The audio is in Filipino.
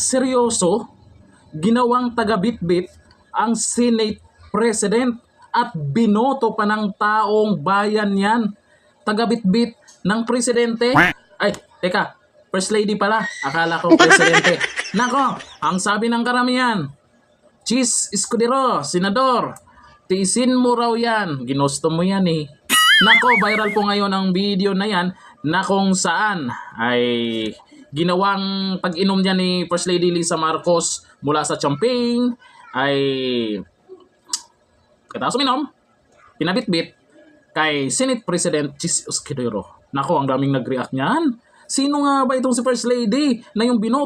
seryoso, ginawang taga-bitbit ang Senate President at binoto pa ng taong bayan yan. Taga-bitbit ng presidente. Ay, teka, First Lady pala. Akala ko presidente. Nako, ang sabi ng karamihan, Chis Escudero, Senador, tiisin mo raw yan. Ginusto mo yan eh. Nako, viral po ngayon ang video na yan na kung saan ay ginawang pag-inom niya ni First Lady Lisa Marcos mula sa champagne ay katapos uminom, pinabitbit kay Senate President Chis Escudero. Nako, ang daming nag-react niyan. Sino nga ba itong si First Lady na yung binoto